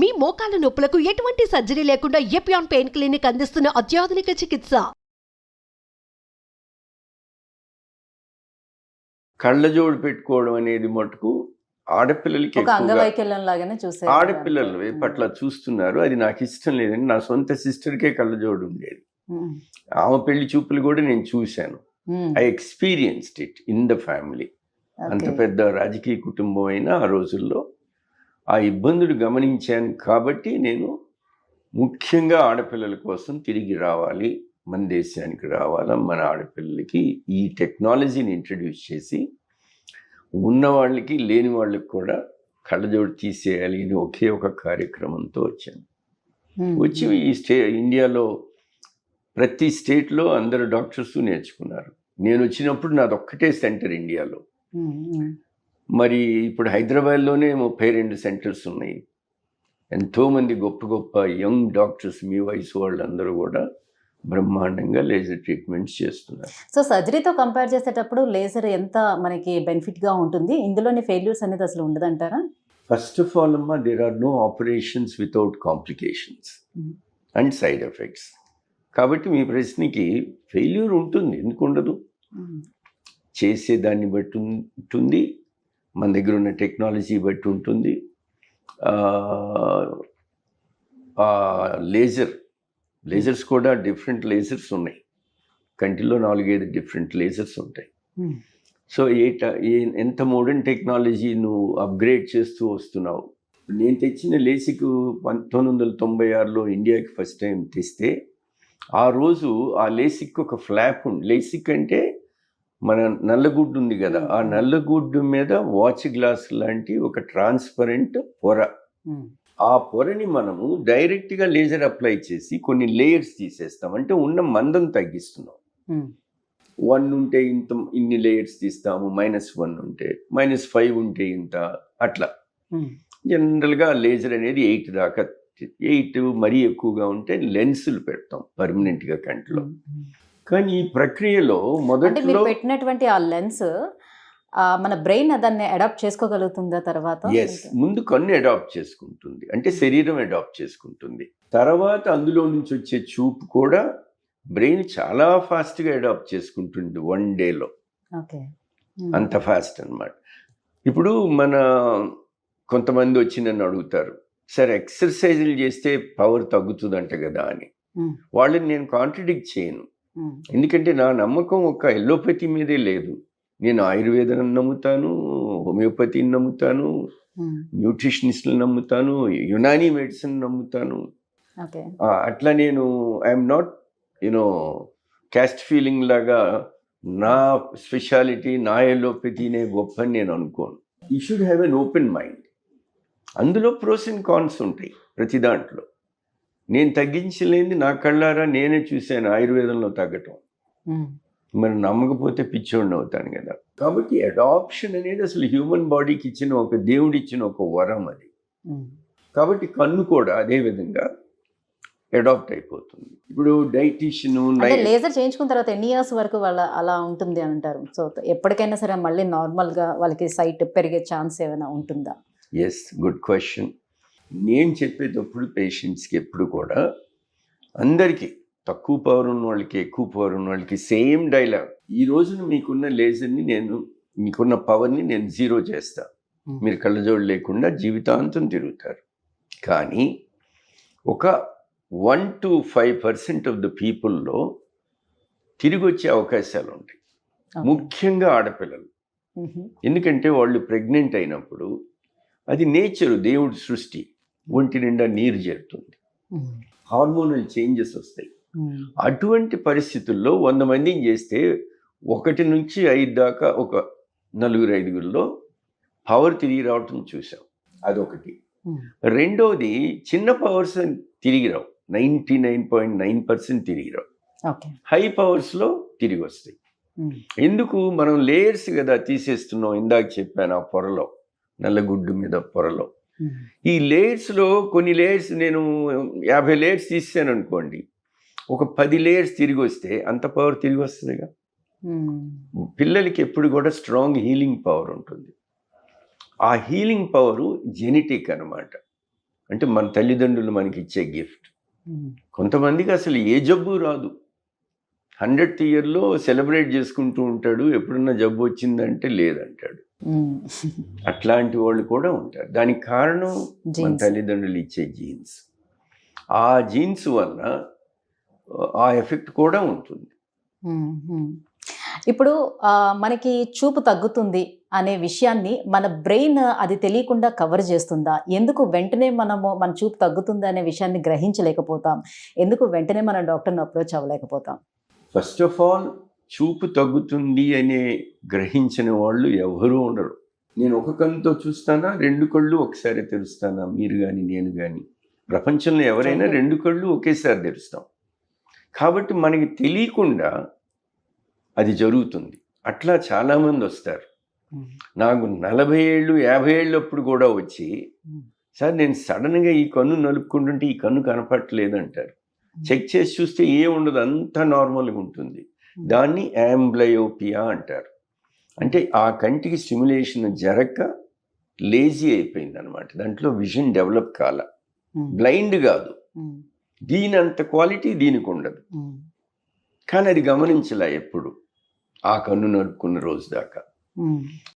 మీ మోకాల నొప్పులకు ఎటువంటి సర్జరీ లేకుండా ఎపియాన్ పెయిన్ క్లినిక్ అందిస్తున్న అత్యాధునిక చికిత్స. కళ్ళజోడు పెట్టుకోవడం అనేది మటుకు ఆడపిల్లలకి ఒక అంగవైకల్యం లాగానే చూసే ఆడపిల్లలు పట్ల చూస్తున్నారు. అది నాకు ఇష్టం లేదండి. నా సొంత సిస్టర్కే కళ్ళజోడు ఉండేది. ఆమె పెళ్లి చూపులు కూడా నేను చూశాను. I experienced it in the family. అంత పెద్ద రాజకీయ కుటుంబం అయినా ఆ రోజుల్లో ఆ ఇబ్బందులు గమనించాను. కాబట్టి నేను ముఖ్యంగా ఆడపిల్లల కోసం తిరిగి రావాలి, మన దేశానికి రావాలా, మన ఆడపిల్లలకి ఈ టెక్నాలజీని ఇంట్రడ్యూస్ చేసి ఉన్న వాళ్ళకి లేని వాళ్ళకి కూడా కళ్ళజోడు తీసేయాలి అని ఒకే ఒక కార్యక్రమంతో వచ్చాను. వచ్చి ఈ ఇండియాలో ప్రతి స్టేట్లో అందరు డాక్టర్స్ నేర్చుకున్నారు. నేను వచ్చినప్పుడు నాదొక్కటే సెంటర్ ఇండియాలో. మరి ఇప్పుడు హైదరాబాద్లోనే 32 సెంటర్స్ ఉన్నాయి. ఎంతోమంది గొప్ప గొప్ప యంగ్ డాక్టర్స్ మీ వయసు వాళ్ళందరూ కూడా బ్రహ్మాండంగా లేజర్ ట్రీట్మెంట్స్ చేస్తున్నారు. సో సర్జరీతో కంపేర్ చేసేటప్పుడు లేజర్ ఎంత మనకి బెనిఫిట్గా ఉంటుంది? ఇందులోని ఫెయిల్యూర్స్ అనేది అసలు ఉండదంటారా? ఫస్ట్ ఆఫ్ ఆల్ అమ్మా, there are no operations without complications and side effects. కాబట్టి మీ ప్రశ్నకి ఫెయిల్యూర్ ఉంటుంది, ఎందుకు ఉండదు? చేసేదాన్ని బట్టి ఉంటుంది, మన దగ్గర ఉన్న టెక్నాలజీ బట్టి ఉంటుంది. లేజర్స్ కూడా డిఫరెంట్ లేజర్స్ ఉన్నాయి. కంటిలో 4-5 డిఫరెంట్ లేజర్స్ ఉంటాయి. సో ఎంత మోడర్న్ టెక్నాలజీ నువ్వు అప్గ్రేడ్ చేస్తూ వస్తున్నావు. నేను తెచ్చిన లేసిక్ 1996లో ఇండియాకి ఫస్ట్ టైం తెస్తే ఆ రోజు ఆ లేసిక్ ఒక ఫ్లాప్ ఉంది. లేసిక్ అంటే మన నల్లగుడ్డు ఉంది కదా, ఆ నల్లగుడ్డు మీద వాచ్ గ్లాస్ లాంటి ఒక ట్రాన్స్పరెంట్ పొర. ఆ పొరని మనము డైరెక్ట్గా లేజర్ అప్లై చేసి కొన్ని లేయర్స్ తీసేస్తాం. అంటే ఉన్న మందం తగ్గిస్తున్నాం. 1 ఉంటే ఇన్ని లేయర్స్ తీస్తాము, -1 ఉంటే, -5 ఉంటే ఇంత, అట్లా. జనరల్గా లేజర్ అనేది 8 దాకా, 8 మరీ ఎక్కువగా ఉంటే లెన్సులు పెడతాం పర్మనెంట్గా కంటిలో. కానీ ఈ ప్రక్రియలో మొదట్లో పెట్టినటువంటి ఆ లెన్స్ మన బ్రెయిన్ దాన్ని అడాప్ట్ చేసుకోగలుగుతుందా తర్వాత? ముందు కన్ను అడాప్ట్ చేసుకుంటుంది, అంటే శరీరం అడాప్ట్ చేసుకుంటుంది. తర్వాత అందులో నుంచి వచ్చే చూపు కూడా బ్రెయిన్ చాలా ఫాస్ట్గా అడాప్ట్ చేసుకుంటుంది 1 డేలో. అంత ఫాస్ట్ అన్నమాట. ఇప్పుడు మన కొంతమంది వచ్చి నన్ను అడుగుతారు, సార్ ఎక్సర్సైజులు చేస్తే పవర్ తగ్గుతుందంట కదా అని. వాళ్ళని నేను కాంట్రడిక్ట్ చేయను. ఎందుకంటే నా నమ్మకం ఒక ఎల్లోపతి మీదే లేదు. నేను ఆయుర్వేదం నమ్ముతాను, హోమియోపతిని నమ్ముతాను, న్యూట్రిషనిస్ట్ని నమ్ముతాను, యునానీ మెడిసిన్ నమ్ముతాను. అట్లా నేను ఐఎమ్ నాట్ క్యాస్ట్ ఫీలింగ్ లాగా నా స్పెషాలిటీ, నా ఎల్లోపతినే గొప్ప అని నేను అనుకోను. You should have an open mind. అందులో ప్రోస్ అండ్ కాన్స్ ఉంటాయి ప్రతి దాంట్లో. నేను తగ్గించలేనిది నా కళ్ళారా నేనే చూశాను ఆయుర్వేదంలో తగ్గటం. మరి నమ్మకపోతే పిచ్చోడిని అవుతాను కదా. కాబట్టి అడాప్షన్ అనేది అసలు హ్యూమన్ బాడీకి ఇచ్చిన ఒక దేవుడిచ్చిన ఒక వరం అది. కాబట్టి కన్ను కూడా అదే విధంగా అడాప్ట్ అయిపోతుంది. ఇప్పుడు డైటీషియన్ లేజర్ చేయించుకున్న తర్వాత ఎన్ని ఇయర్స్ వరకు వాళ్ళ అలా ఉంటుంది అని అంటారు? సో ఎప్పటికైనా సరే మళ్ళీ నార్మల్గా వాళ్ళకి సైట్ పెరిగే ఛాన్స్ ఏమైనా ఉంటుందా? Yes, good question. నేను చెప్పేటప్పుడు పేషెంట్స్కి ఎప్పుడు కూడా అందరికీ తక్కువ పవర్ ఉన్న వాళ్ళకి, ఎక్కువ పవర్ ఉన్న వాళ్ళకి సేమ్ డైలాగ్. ఈ రోజున మీకున్న లేజర్ని మీకున్న పవర్ని నేను 0 చేస్తా. మీరు కళ్ళజోడు లేకుండా జీవితాంతం తిరుగుతారు. కానీ ఒక 1 to 5% ఆఫ్ ద పీపుల్లో తిరిగి వచ్చే అవకాశాలు ఉంటాయి, ముఖ్యంగా ఆడపిల్లలు. ఎందుకంటే వాళ్ళు ప్రెగ్నెంట్ అయినప్పుడు అది నేచరు, దేవుడి సృష్టి, ఒంటి నిండా నీరు చేరుతుంది, హార్మోనల్ చేంజెస్ వస్తాయి. అటువంటి పరిస్థితుల్లో 100 మందిని చేస్తే 1 నుంచి 5 దాకా, ఒక 4-5గురిలో పవర్ తిరిగి రావటం చూసాం. అదొకటి. రెండోది, చిన్న పవర్స్ తిరిగి రావు, 99.9% తిరిగి రావు. హై పవర్స్లో తిరిగి వస్తాయి. ఎందుకు? మనం లేయర్స్ కదా తీసేస్తున్నాం. ఇందాక చెప్పాను, ఆ పొరలో, నల్లగుడ్డు మీద పొరలో. ఈ లేయర్స్లో కొన్ని లేయర్స్, నేను 50 లేయర్స్ తీసాను అనుకోండి, ఒక 10 లేయర్స్ తిరిగి వస్తే అంత పవర్ తిరిగి వస్తుందిగా. పిల్లలకి ఎప్పుడు కూడా స్ట్రాంగ్ హీలింగ్ పవర్ ఉంటుంది. ఆ హీలింగ్ పవరు జెనెటిక్ అన్నమాట. అంటే మన తల్లిదండ్రులు మనకి ఇచ్చే గిఫ్ట్. కొంతమందికి అసలు ఏ జబ్బు రాదు, 100th ఇయర్లో సెలబ్రేట్ చేసుకుంటూ ఉంటాడు, ఎప్పుడన్నా జబ్బు వచ్చిందంటే లేదంటాడు. అట్లాంటి వాళ్ళు కూడా ఉంటారు. దానికి కారణం మన Genes. తల్లిదండ్రులు ఇచ్చే జీన్స్. ఆ జీన్స్ వల్ల ఆ ఎఫెక్ట్ కూడా ఉంటుంది. ఇప్పుడు మనకి చూపు తగ్గుతుంది అనే విషయాన్ని మన బ్రెయిన్ అది తెలియకుండా కవర్ చేస్తుందా? ఎందుకు వెంటనే మన చూపు తగ్గుతుంది అనే విషయాన్ని గ్రహించలేకపోతాం? ఎందుకు వెంటనే మన డాక్టర్ని అప్రోచ్ అవ్వలేకపోతాం? ఫస్ట్ ఆఫ్ ఆల్ చూపు తగ్గుతుంది అనే గ్రహించిన వాళ్ళు ఎవరూ ఉండరు. నేను ఒక కన్నుతో చూస్తానా, 2 కళ్ళు ఒకసారి తెరుస్తానా? మీరు కానీ నేను కానీ ప్రపంచంలో ఎవరైనా 2 కళ్ళు ఒకేసారి తెరుస్తాం. కాబట్టి మనకి తెలియకుండా అది జరుగుతుంది. అట్లా చాలామంది వస్తారు. నాకు 40 ఏళ్ళు 50 ఏళ్ళప్పుడు కూడా వచ్చి, సార్ నేను సడన్గా ఈ కన్ను నలుపుకుంటుంటే ఈ కన్ను కనపడట్లేదు అంటారు. చెక్ చేసి చూస్తే ఏ ఉండదు, అంతా నార్మల్గా ఉంటుంది. దాన్ని యాంబ్లయోపియా అంటారు. అంటే ఆ కంటికి స్టిమ్యులేషన్ జరగక లేజీ అయిపోయింది అనమాట. దాంట్లో విజన్ డెవలప్ కాల. బ్లైండ్ కాదు, దీని అంత క్వాలిటీ దీనికి ఉండదు. కానీ అది గమనించలే ఎప్పుడు, ఆ కన్ను నడుపుకున్న రోజు దాకా.